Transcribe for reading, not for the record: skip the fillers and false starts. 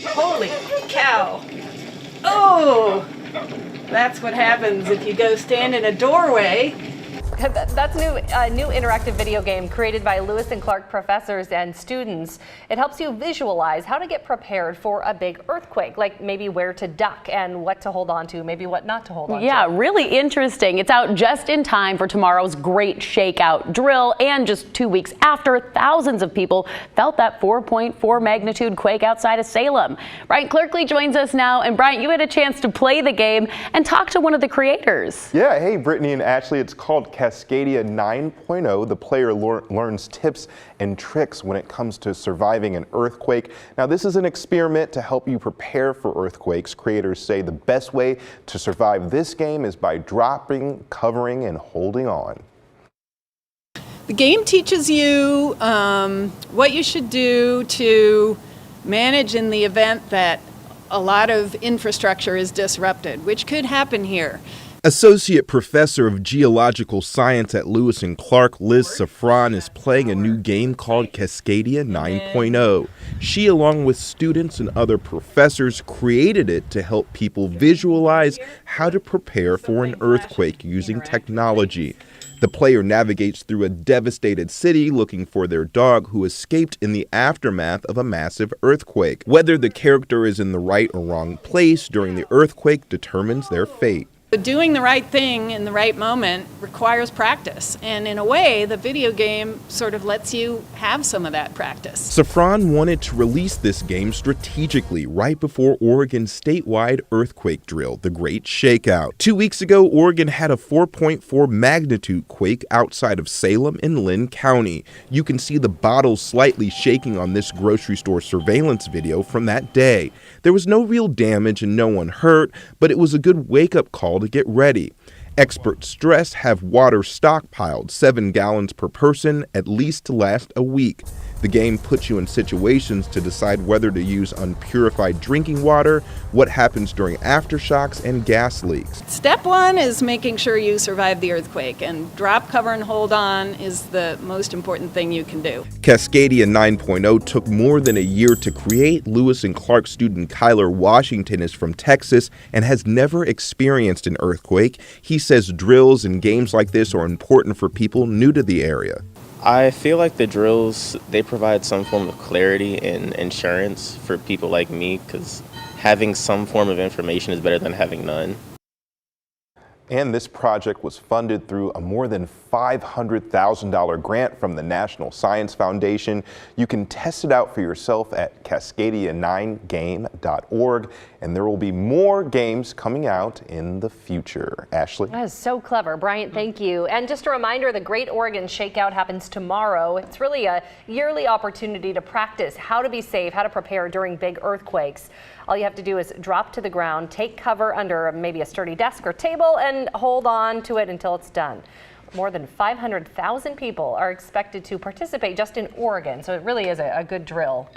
Holy cow. Oh, that's what happens if you go stand in a doorway. That's a new interactive video game created by Lewis and Clark professors and students. It helps you visualize how to get prepared for a big earthquake, like maybe where to duck and what to hold on to, maybe what not to hold on to. Yeah, really interesting. It's out just in time for tomorrow's great shakeout drill, and just 2 weeks after thousands of people felt that 4.4 magnitude quake outside of Salem. Bryant Clerkley joins us now, and Bryant, you had a chance to play the game and talk to one of the creators. Yeah, hey Brittany and Ashley, it's called Cascadia 9.0. The player learns tips and tricks when it comes to surviving an earthquake. Now, this is an experiment to help you prepare for earthquakes. Creators say the best way to survive this game is by dropping, covering, and holding on. The game teaches you what you should do to manage in the event that a lot of infrastructure is disrupted, which could happen here. Associate Professor of Geological Science at Lewis and Clark, Liz Safran, is playing a new game called Cascadia 9.0. She, along with students and other professors, created it to help people visualize how to prepare for an earthquake using technology. The player navigates through a devastated city looking for their dog who escaped in the aftermath of a massive earthquake. Whether the character is in the right or wrong place during the earthquake determines their fate. Doing the right thing in the right moment requires practice, and in a way, the video game sort of lets you have some of that practice. Safran wanted to release this game strategically right before Oregon's statewide earthquake drill, the Great Shakeout. 2 weeks ago, Oregon had a 4.4 magnitude quake outside of Salem in Lynn County. You can see the bottles slightly shaking on this grocery store surveillance video from that day. There was no real damage and no one hurt, but it was a good wake-up call to get ready. Experts stress have water stockpiled, 7 gallons per person, at least to last a week. The game puts you in situations to decide whether to use unpurified drinking water, what happens during aftershocks, and gas leaks. Step one is making sure you survive the earthquake, and drop, cover, and hold on is the most important thing you can do. Cascadia 9.0 took more than a year to create. Lewis and Clark student Kyler Washington is from Texas and has never experienced an earthquake. He says drills and games like this are important for people new to the area. I feel like the drills, they provide some form of clarity and insurance for people like me, because having some form of information is better than having none. And this project was funded through a more than $500,000 grant from the National Science Foundation. You can test it out for yourself at Cascadia9game.org, and there will be more games coming out in the future. Ashley? That is so clever. Bryant, thank you. And just a reminder, the Great Oregon Shakeout happens tomorrow. It's really a yearly opportunity to practice how to be safe, how to prepare during big earthquakes. All you have to do is drop to the ground, take cover under maybe a sturdy desk or table, and hold on to it until it's done. More than 500,000 people are expected to participate just in Oregon, so it really is a good drill.